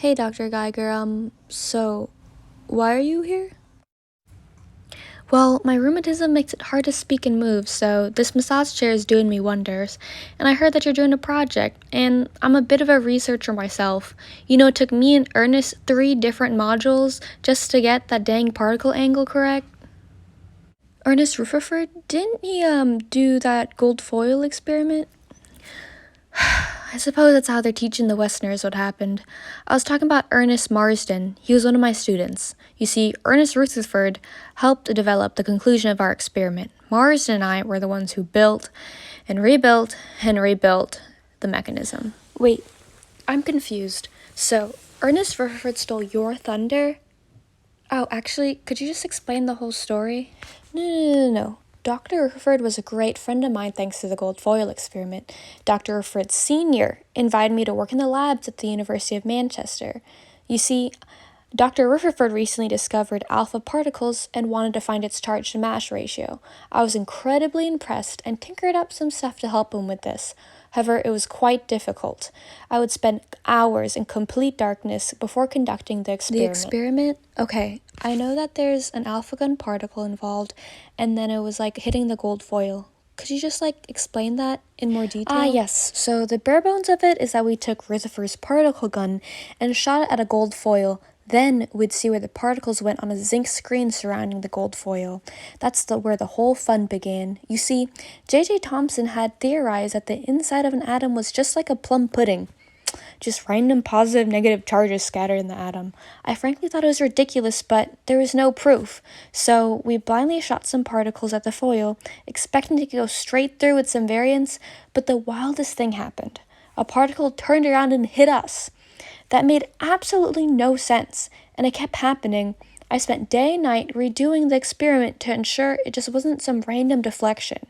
Hey, Dr. Geiger, so why are you here? Well, my rheumatism makes it hard to speak and move, so this massage chair is doing me wonders. And I heard that you're doing a project, and I'm a bit of a researcher myself. It took me and Ernest 3 different modules just to get that dang particle angle correct. Ernest Rutherford, didn't he, do that gold foil experiment? I suppose that's how they're teaching the Westerners what happened. I was talking about Ernest Marsden. He was one of my students. You see, Ernest Rutherford helped develop the conclusion of our experiment. Marsden and I were the ones who built and rebuilt the mechanism. Wait, I'm confused. So, Ernest Rutherford stole your thunder? Oh, actually, could you just explain the whole story? No. Dr. Rutherford was a great friend of mine thanks to the gold foil experiment. Dr. Rutherford Sr. invited me to work in the labs at the University of Manchester. You see, Dr. Rutherford recently discovered alpha particles and wanted to find its charge to mass ratio. I was incredibly impressed and tinkered up some stuff to help him with this. However, it was quite difficult. I would spend hours in complete darkness before conducting the experiment. The experiment? Okay, I know that there's an alpha gun particle involved, and then it was like hitting the gold foil. Could you just explain that in more detail? Yes. So the bare bones of it is that we took Rutherford's particle gun and shot it at a gold foil. Then we'd see where the particles went on a zinc screen surrounding the gold foil. That's where the whole fun began. You see, J.J. Thomson had theorized that the inside of an atom was just like a plum pudding. Just random positive, negative charges scattered in the atom. I frankly thought it was ridiculous, but there was no proof. So we blindly shot some particles at the foil, expecting to go straight through with some variance, but the wildest thing happened. A particle turned around and hit us. That made absolutely no sense, and it kept happening. I spent day and night redoing the experiment to ensure it just wasn't some random deflection.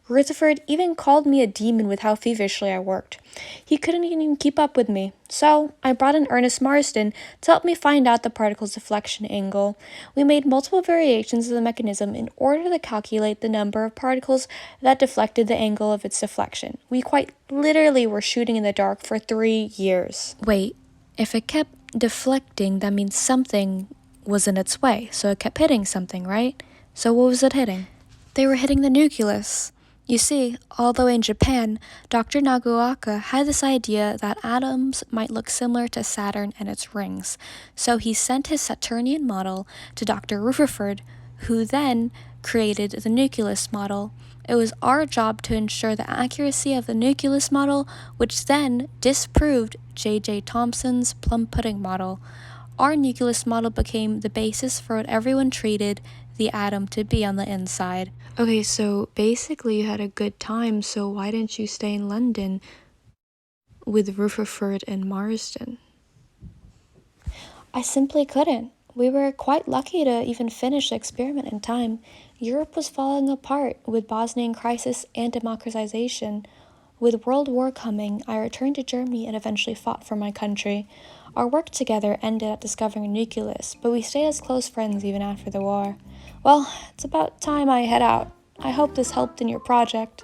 Rutherford even called me a demon with how feverishly I worked. He couldn't even keep up with me, so I brought in Ernest Marsden to help me find out the particle's deflection angle. We made multiple variations of the mechanism in order to calculate the number of particles that deflected the angle of its deflection. We quite literally were shooting in the dark for 3 years. Wait, if it kept deflecting, that means something was in its way, so it kept hitting something, right? So what was it hitting? They were hitting the nucleus. You see, although in Japan, Dr. Nagaoka had this idea that atoms might look similar to Saturn and its rings, so he sent his Saturnian model to Dr. Rutherford, who then created the nucleus model. It was our job to ensure the accuracy of the nucleus model, which then disproved J.J. Thomson's plum pudding model. Our nucleus model became the basis for what everyone treated the atom to be on the inside. Okay, so basically you had a good time, so why didn't you stay in London with Rutherford and Marsden? I simply couldn't. We were quite lucky to even finish the experiment in time. Europe was falling apart with Bosnian crisis and democratization. With World War coming, I returned to Germany and eventually fought for my country. Our work together ended up discovering a nucleus, but we stayed as close friends even after the war. Well, it's about time I head out. I hope this helped in your project.